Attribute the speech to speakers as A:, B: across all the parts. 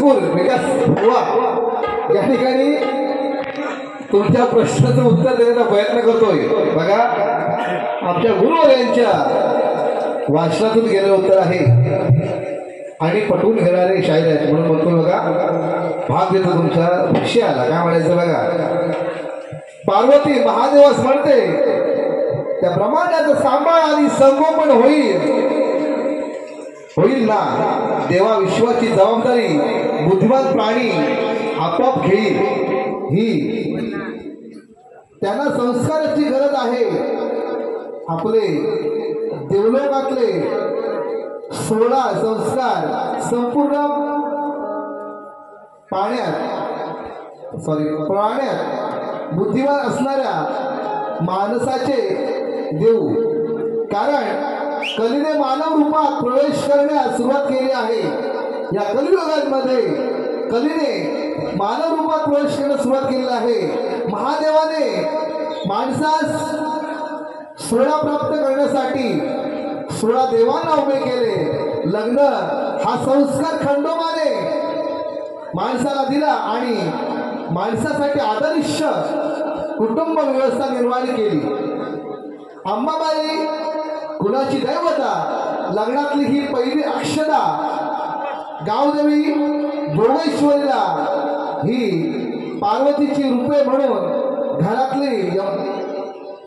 A: भरपूर विकास वा या ठिकाणी तुमच्या प्रश्नाचं उत्तर देण्याचा प्रयत्न करतोय। बघा आमच्या गुरुवर्यांच्या वाचनातून गेलेलं उत्तर आहे आणि पटवून घेणारे शाहीर आहेत म्हणून म्हणतो बघा भाग देतो तुमच्या विषयाला। काय म्हणायचं बघा, पार्वती महादेवास म्हणते त्या ब्रह्मांडाचं सांभाळ आणि संगोपन होईल ना, देवा विश्वाची जबाबदारी बुद्धिमान प्राणी आपोआप घेईल। ही त्यांना संस्काराची गरज आहे। आपले देवलोकातले 16 संस्कार संपूर्ण प्राण्यात बुद्धिमान असणाऱ्या माणसाचे देऊ, कारण कलीने मानव रूपात प्रवेश करण्यास सुरुवात केली आहे। या कलियुगामध्ये कलीने मानव रूपात प्रवेश करण्यास सुरुवात केली आहे। महादेवाने माणसास 16 प्राप्त करण्यासाठी 16 देवांना उभे केले। लग्न हा संस्कार खंडोबाने माणसाला दिला आणि माणसासाठी आदर्श कुटुंब व्यवस्था निर्माण केली। अंबाबाई कुलाची दैवता, लग्नातली ही पहिली अक्षदा, गावदेवी भोगेश्वरीला ही पार्वतीची रूपे म्हणून घरातली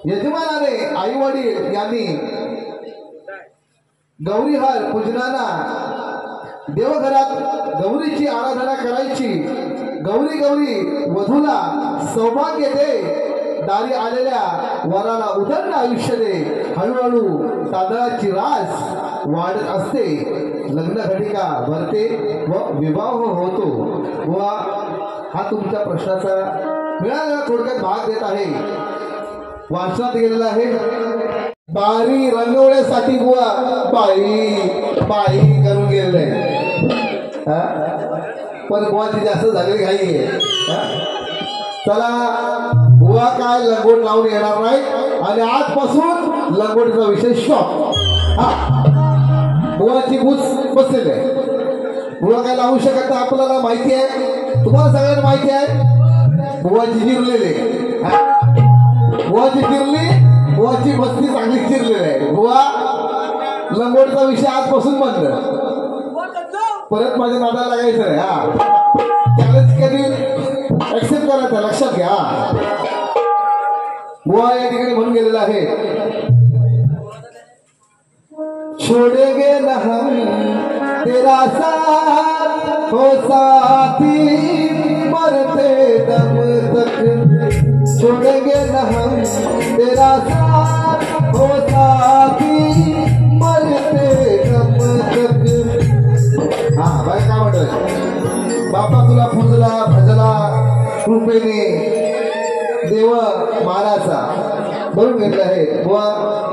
A: यजमानाने आई वडील यांनी गौरीहार पूजनाना देवघरात गौरीची आराधना करायची। गौरी गौरी वधूला सौभाग्य दे, दारी आलेल्या वराला उदंड आयुष्य दे। हळूहळू तांदळाची रास वाढत असते, लग्न घटिका भरते व विवाह होतो। व हा तुमच्या प्रश्नाचा मिळालेला थोडक्यात भाग देत आहे, वाचनात गेलेला आहे। बारी रंगवण्यासाठी बुवा बाई करून गेलेलं आहे, पण बुवाची जास्त झालेली घाई आहे। चला बुवा काय लंगोट लावून येणार नाही आणि आजपासून लंगोटीचा विषय शॉप। बुवाची बूच बसलेली आहे, बुवा काय लावू शकत नाही आपल्याला माहिती आहे, तुम्हाला सगळ्यांना माहिती आहे। बुवाची जिरलेली बुवाची जिरली, बुवाची बस्ती चांगली चिरलेली आहे। बुवा लंगोटचा विषय आजपासून बंद, परत माझ्या नादाला लागायचं आहे। त्यालाच कधी ऍक्सेप्ट करायचं, लक्षात घ्या। बुवा या ठिकाणी म्हणून गेलेला आहे, छोडेंगे न हम तेरा साथ हो साथी मरते दम तक, छोडेंगे न हम तेरा साथ हो साथी मरते दम तक। हा बाय काय म्हणतोय, बापा तुला पूजला भजला कृपेने देव महाराजा भरून घेतला आहे। बुवा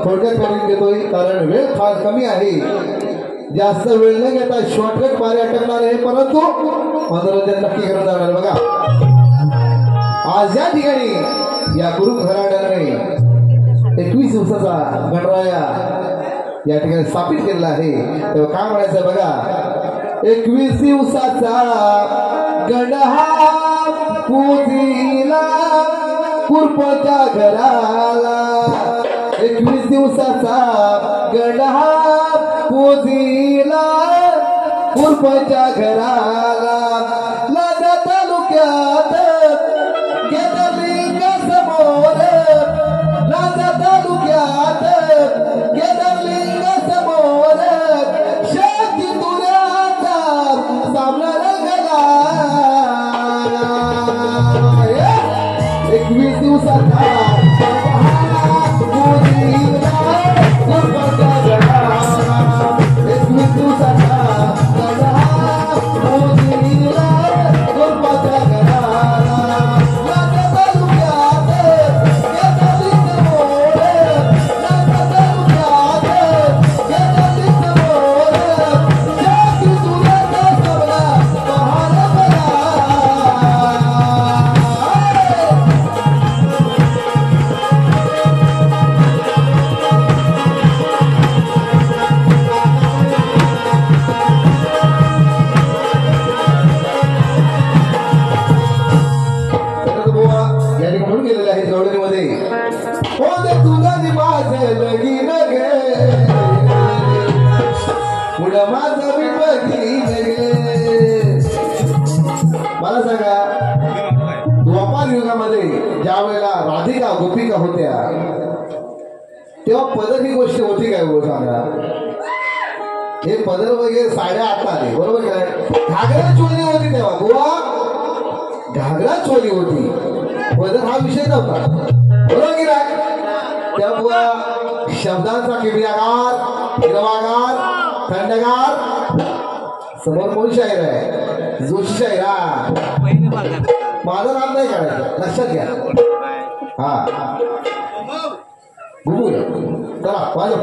A: थोडक्यात करून घेतोय कारण वेळ फार कमी आहे, जास्त वेळ न घेता शॉर्टकट मारे अटकणार आहे, परंतु मनोरंजन नक्की करत जाणार। बघा आज या ठिकाणी या गुरु घराण्याने 21 दिवसाचा गणराया या ठिकाणी स्थापित केलेला आहे। तेव्हा काय म्हणायचं बघा, 21 दिवसाचा गणहा पूजिला कुरपच्या घराला, 21 दिवसाचा गणहा पूजिला कुरपच्या घराला। लादा तालुक्यात गेदरलिंग समोर, लादा तालुक्यात गेदरलिंग समोर शक्ती तुऱ्याचा सामना रंगला। 21 दिवसाचा मला सांगा द्वापार युगामध्ये ज्या वेळेला राधिका गोपिका होत्या तेव्हा पदर ही गोष्ट होती काय हो सांगा? हे पदर वगैरे साड्या आता आले बरोबर काय? घागरा चोली होती तेव्हा बुवा, घागरा चोली होती, पदर हा विषय नव्हता बरोबर की नाही? तेव्हा शब्दांचा किमयागार, हिरवागार, थंडगार. समोर कोण शाहीर आहे? जोशी शाहीर. माझं नाम नाही काढायचं, लक्षात घ्या. हा घुमूया चला वाजव.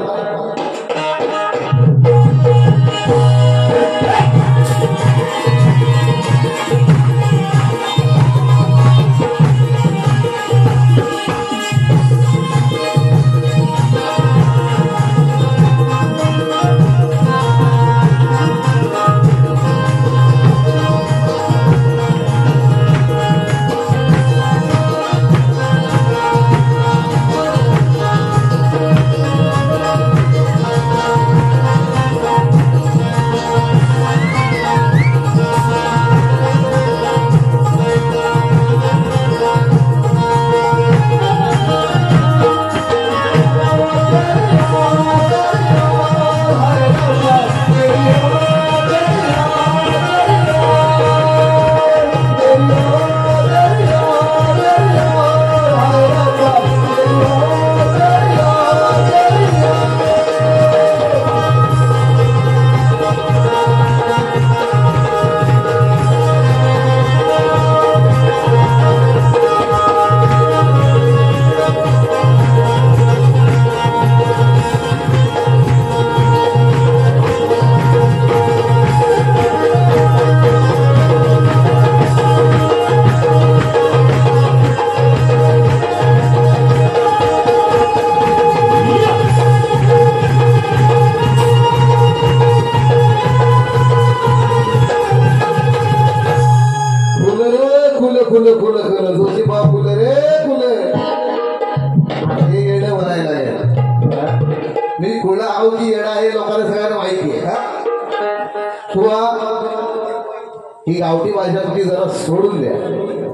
A: ही गावठी भाषा तुम्ही जरा सोडून द्या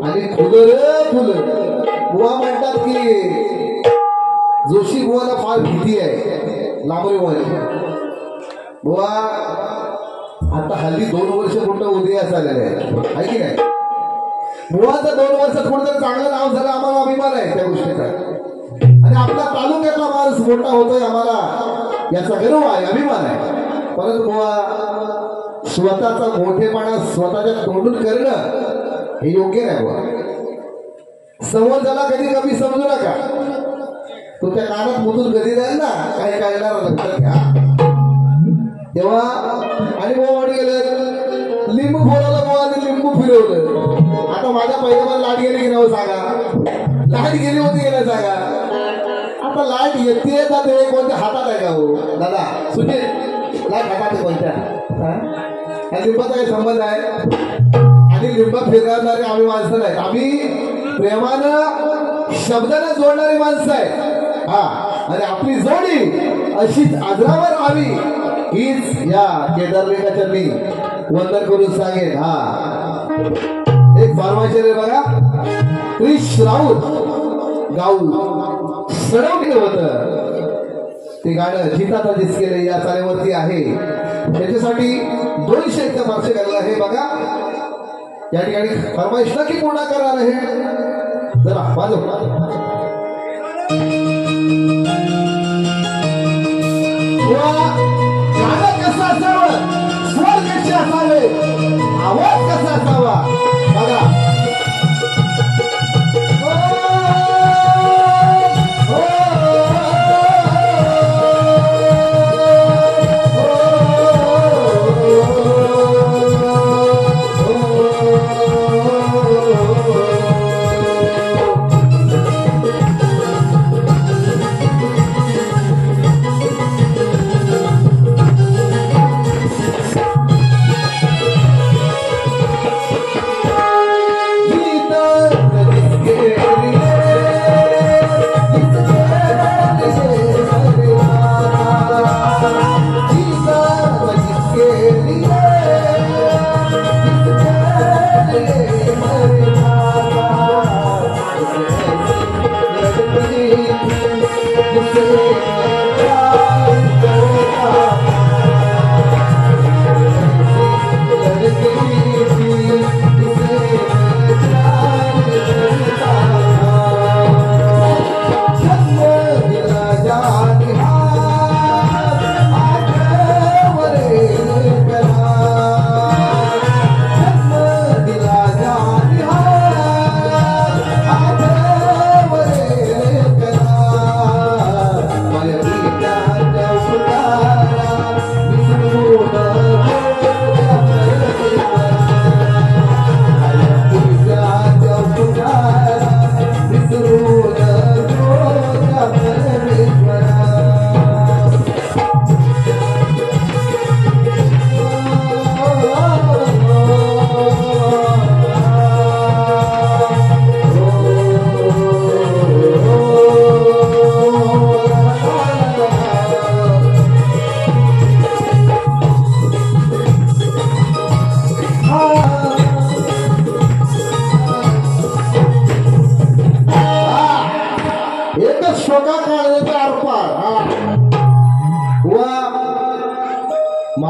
A: आणि फुलं रे फुलं. बुवा म्हणतात की जोशी बुवाला फार भीती आहे लांबरी बुवा. आता हल्ली 2 वर्ष कुठं उदया झालेलं आहे की नाही? बुवाचं 2 वर्षात कुठं चांगलं नाव झालं, आम्हाला अभिमान आहे त्या गोष्टीचा. आणि आपला तालुक्यातला माणूस मोठा होतोय, आम्हाला याचा गर्व आहे, अभिमान आहे. परंतु बुवा स्वतःचा मोठेपणा स्वतःच्या तोंडून करणं हे योग्य नाही बुवा. समोर त्याला कधी कमी समजू नका. तो त्या कानात मुतून कधी जाईल ना काही काय लक्षात घ्या तेव्हा. आणि बुवा गेले लिंबू फोडायला बुवा आणि लिंबू फिरवलं. आता माझ्या पहिल्या लाट गेली की नाही सांगा? लाट गेली होती गेल्या सांगा? आता लाट येते जाते कोणत्या हातात आहे का हो दादा? सुनील लाट हातात आहे कोणत्या? लिंबाचा काही संबंध आहे? आणि लिंबा फिरणारे आम्ही माणसं नाही, आम्ही प्रेमानं शब्दाने जोडणारी माणसं आहे. हा आणि आपली जोडी अशीच आदरावर राहावी हीच या केदारलिंगाच्या मी वंदन करून सांगेन. हा एक फॉर्माचे बघा, क्रिश राऊत गाऊ सडवलेलं होतं ते गाणं जिताता दिसकेले या चालेवरती आहे. त्याच्यासाठी 200 इतकं मार्च करायला आहे बघा. या ठिकाणी फरमाईश नक्की पूर्ण करणार आहे. जरा वाजव. गाणं कसं असावं, स्वर कसे असावे, आवाज कसा असावा बघा.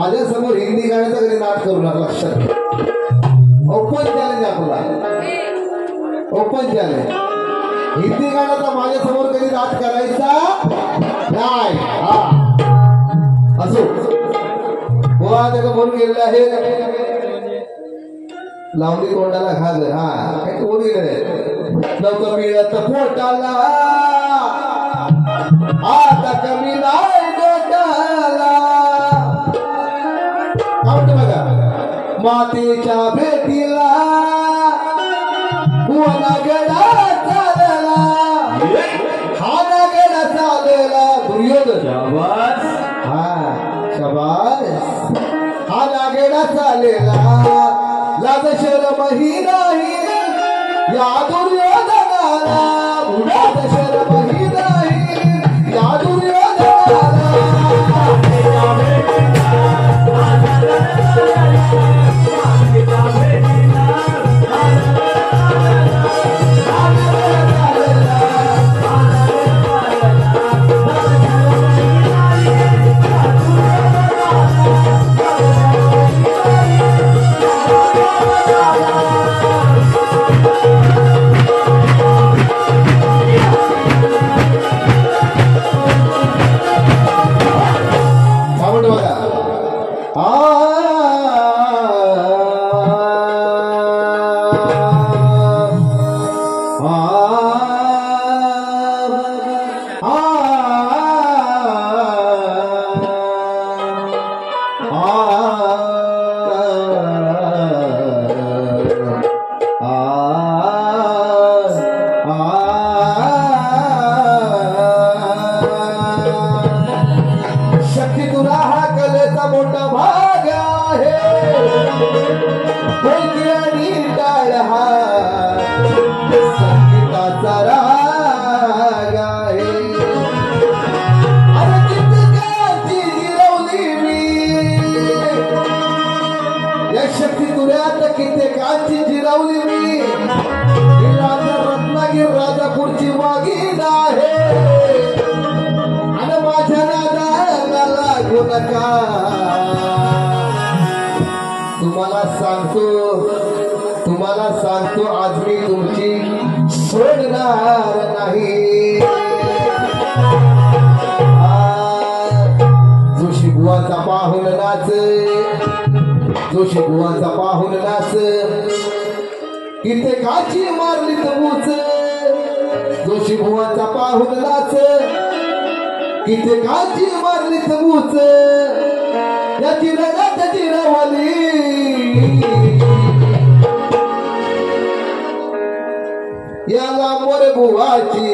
A: माझ्या समोर हिंदी गाण्याचा कधी नाट करू नका, लक्षात घ्या. ओपन चॅलेंज आपला, ओपन चॅलेंज. हिंदी गाण्याचा माझ्या समोर कधी नाट करायचा नाही. हा असो गोवा त्याला म्हणून गेलेला आहे, लावणी तोंडाला घाल. हा काय कोण गेले लवकर मिळत पोटाला, आता कमी नाही गोटाला. आवडतं बघा. मातेच्या भेटीला गडा चालला, हा गडा चालला दुर्योधन. हा शाबास. हा गडा चालला, लाज शरमही नाही या दुर्योधनाला, लाज शरमही नाही या दुर्योधनाला. तुम्हाला सांगतो आज मी तुमची सोडणार नाही. जोशी बुवाचा पाहुण नाच, जोशी बुवाचा पाहुण नाच, इथे काची मारली तबूच. जोशी बुवाचा पाहुण नाच, इथे काची मारली तबूच. याची रगात जिरवली, याला मोरे बुवाची,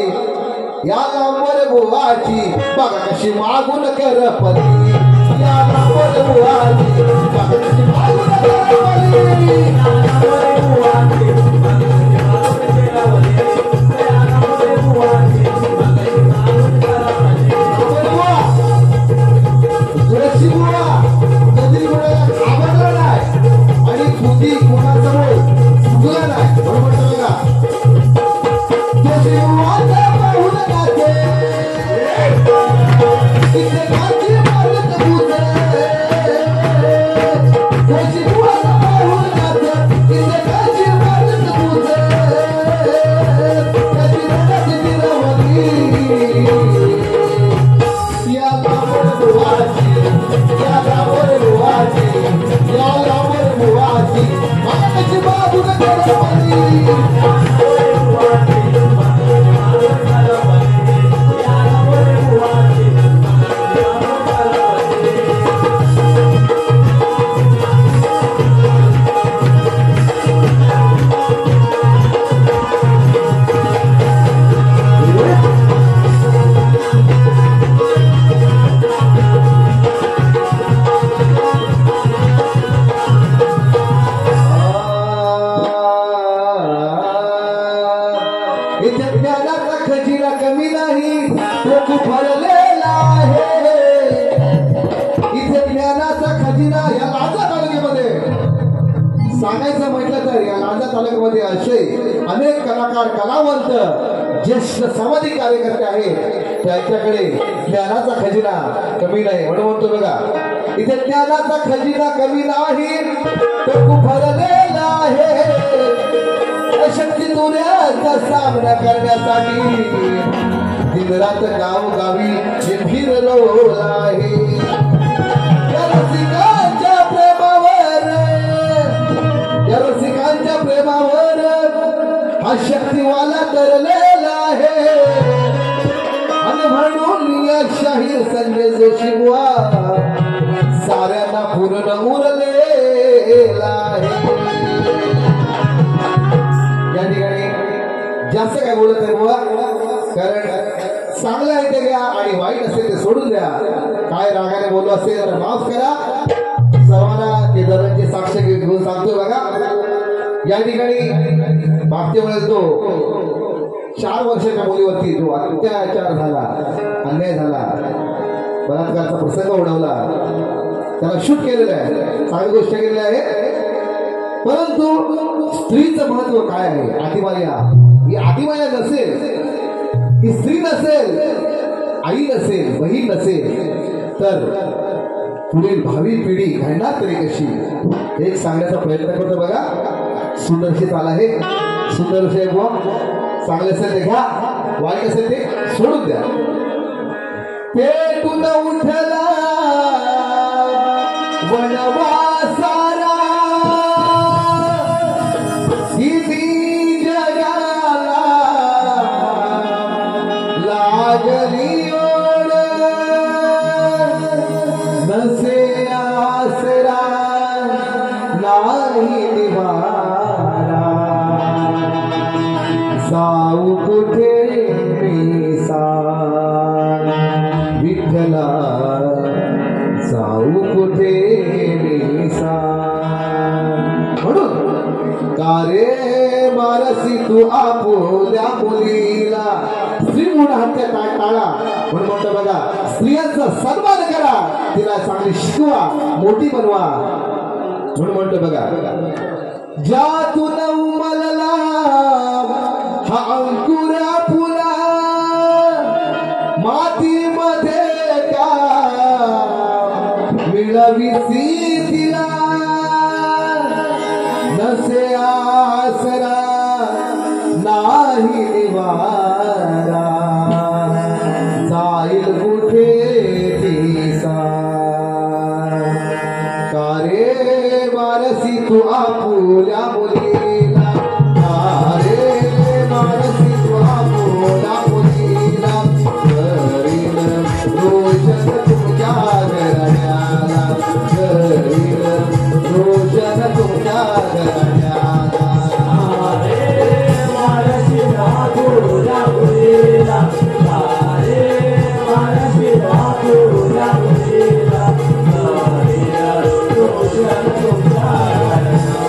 A: याला मोरे बुवाची बघा कशी मागून करपली. याला मोरे बुवाची बघा कशी मागून करपली. सुरक्षित बुवा कधी कोणाला घाबरला नाही आणि खुदी कोणासमोर सुटला नाही. बरोबर बघा. जोशी बुवाचा पाहुण नाचे, इथे काची मारत भूत. जोशी बुवाचा पाहुण नाचे, इथे काची मारत भूत. त्याची रगत जिरवली, याला मोरे बुवाची, याला मोरे बुवाची, याला मोरे बुवाची मला कशी मागून करपली. ज्ञानाचा खजिना कमी नाही, तो खूप भरलेला आहे. इथे ज्ञानाचा खजिना या लांजा तालुक्यामध्ये सांगायचं म्हटलं तर या लांजा तालुक्यामध्ये असे अनेक कलाकार कलावंत ज्येष्ठ सामाजिक कार्यकर्ते आहेत त्यांच्याकडे ज्ञानाचा खजिना कमी नाही म्हणून म्हणतो बघा इथे ज्ञानाचा खजिना कमी नाही तो भरलेला आहे अशक्ती दुर्याचा सामना करण्यासाठी दिनरात गावोगावी हे फिरलो आहे या रसिकांच्या प्रेमावर हा शक्तिवाला तरलेला आहे आणि म्हणून या शाहीर संजय जोशी बुवा साऱ्यांना पूर्ण उरलेला आहे या ठिकाणी जास्त काय बोलत आहे बुवा कारण चांगलं आहे ते घ्या आणि वाईट असेल ते सोडून द्या काय रागाने बोललो असेल तर माफ करा सर्वांना केदारांची साक्ष घेऊन सांगतोय बघा या ठिकाणी मागच्या वेळेस तो 4 वर्षाच्या मुलीवरती जो अत्याचार झाला अन्याय झाला बलात्काराचा प्रसंग ओढवला त्याला शूट केलेलं आहे चांगली गोष्ट केलेली आहे परंतु स्त्रीचं महत्व काय आहे आदिमाया ही आदिमाया नसेल ही स्त्री नसेल आई नसेल बहीण नसेल तर पुढील भावी पिढी घडणार तरी कशी एक सांगण्याचा प्रयत्न करतो बघा सुंदर विषय चाल आहे सुंदर विषय बुवा चांगले असेल ते घ्या वाईट असेल ते सोडून द्या पेटून उठला वनवासारा किती जगाला लागली ओढ नसे आसरा नाही निवारा जाऊ कुठे विठ्ठला जाऊ कुठे म्हणून का रे मारसी तू आपोल्या मुलीला स्त्री म्हणून हत्या टाळा म्हणून म्हणतो बघा स्त्रियांचा सन्मान करा तिला चांगली शिकवा मोठी बनवा म्हणून म्हणतो बघा ज्यातून उमलला हा अंकुरा फुला मातीमध्ये का मिळविसी तिला नसे आसरा नाही निवारा जाईल कुठे तिसा का रे वारसी तू आपुल्या मुलीला का रे वारसी तू आपुल्या मुलीला करील रोशन तुमच्या घराण्याला करील रोशन तुमच्या घराण्याला वारसी आपुल्या मुलीला वारसी आपुल्या मुलीला करील रोशन तुमच्या घराण्याला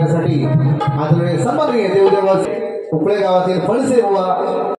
A: करण्यासाठी आदरणीय सन्माननीय देवदेव उपळे गावातील फळसे बुवा